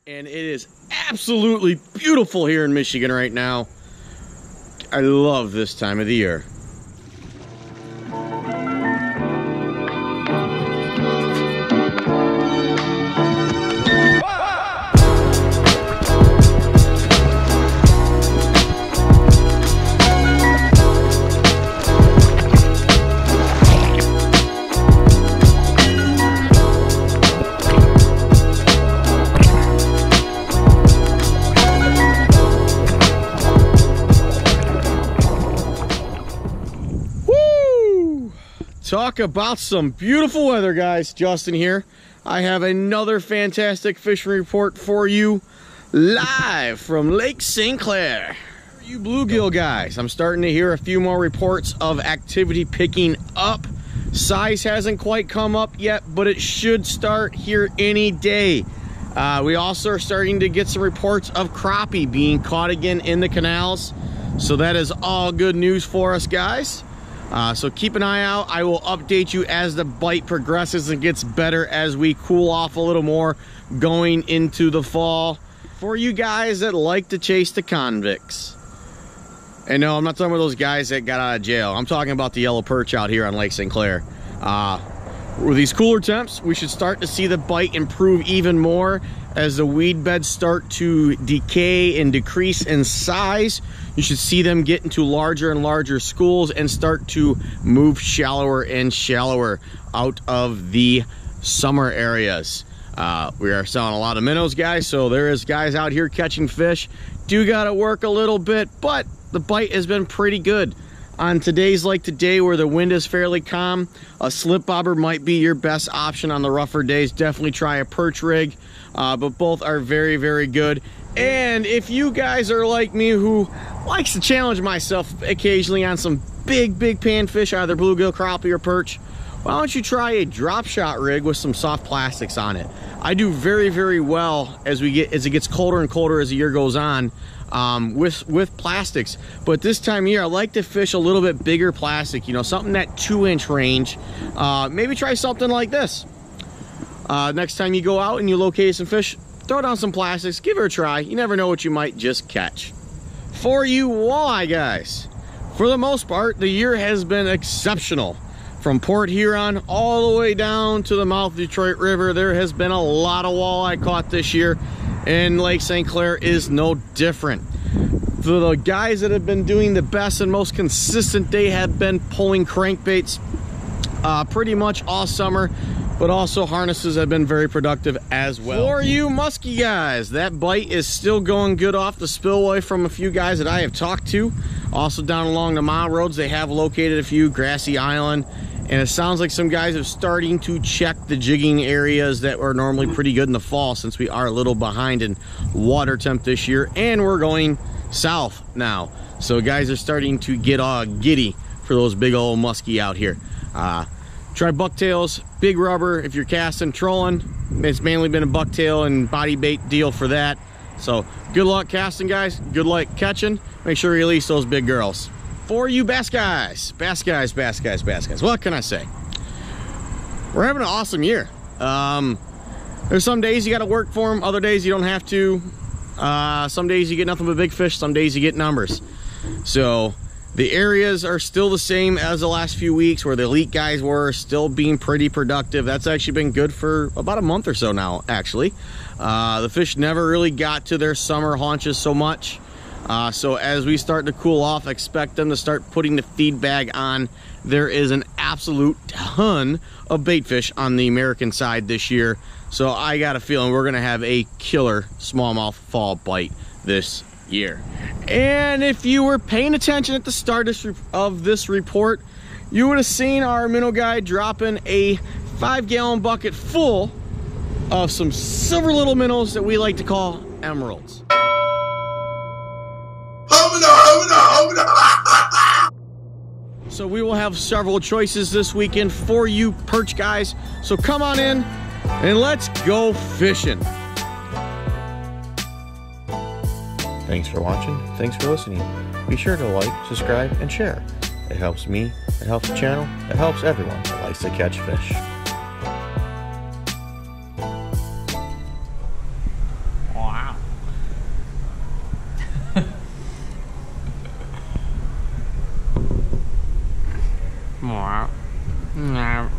And it is absolutely beautiful here in Michigan right now. I love this time of the year. Talk about some beautiful weather, guys. Justin here. I have another fantastic fishing report for you live from Lake St. Clair. You bluegill guys, I'm starting to hear a few more reports of activity picking up. Size hasn't quite come up yet, but it should start here any day. We also are starting to get some reports of crappie being caught again in the canals. So that is all good news for us, guys. So keep an eye out. I will update you as the bite progresses and gets better as we cool off a little more going into the fall. For you guys that like to chase the convicts. And no, I'm not talking about those guys that got out of jail. I'm talking about the yellow perch out here on Lake St. Clair. With these cooler temps, we should start to see the bite improve even more as the weed beds start to decay and decrease in size. You should see them get into larger and larger schools and start to move shallower and shallower out of the summer areas. We are selling a lot of minnows, guys, so there is guys out here catching fish. Do gotta work a little bit, but the bite has been pretty good. On today's like today where the wind is fairly calm, a slip bobber might be your best option on the rougher days. Definitely try a perch rig, but both are very, very good. And if you guys are like me who likes to challenge myself occasionally on some big panfish, either bluegill, crappie, or perch, why don't you try a drop shot rig with some soft plastics on it? I do very, very well as it gets colder and colder as the year goes on. With plastics, but this time of year I like to fish a little bit bigger plastic, you know, something that 2-inch range. Maybe try something like this. Next time you go out and you locate some fish, throw down some plastics, give it a try. You never know what you might just catch. For you walleye guys, for the most part the year has been exceptional. From Port Huron all the way down to the mouth of the Detroit River, there has been a lot of walleye caught this year. And Lake St. Clair is no different. For the guys that have been doing the best and most consistent, they have been pulling crankbaits pretty much all summer, but also harnesses have been very productive as well. For you musky guys, that bite is still going good off the spillway from a few guys that I have talked to. Also down along the mile roads, they have located a few, Grassy Island. And it sounds like some guys are starting to check the jigging areas that are normally pretty good in the fall, since we are a little behind in water temp this year and we're going south now. So guys are starting to get giddy for those big old muskie out here. Try bucktails, big rubber if you're casting, trolling. It's mainly been a bucktail and body bait deal for that. So good luck casting, guys. Good luck catching. Make sure you release those big girls. For you bass guys, what can I say? We're having an awesome year. There's some days you got to work for them, other days you don't have to. Some days you get nothing but big fish, some days you get numbers. So the areas are still the same as the last few weeks where the elite guys were still being pretty productive. That's actually been good for about a month or so now, actually. The fish never really got to their summer haunches so much. So as we start to cool off, expect them to start putting the feed bag on. There is an absolute ton of bait fish on the American side this year. So I got a feeling we're gonna have a killer smallmouth fall bite this year. And if you were paying attention at the start of this report, you would have seen our minnow guy dropping a 5-gallon bucket full of some silver little minnows that we like to call emeralds. So we will have several choices this weekend for you perch guys. So come on in and let's go fishing. Thanks for watching. Thanks for listening. Be sure to like, subscribe, and share. It helps me, it helps the channel, it helps everyone that likes to catch fish. Nah.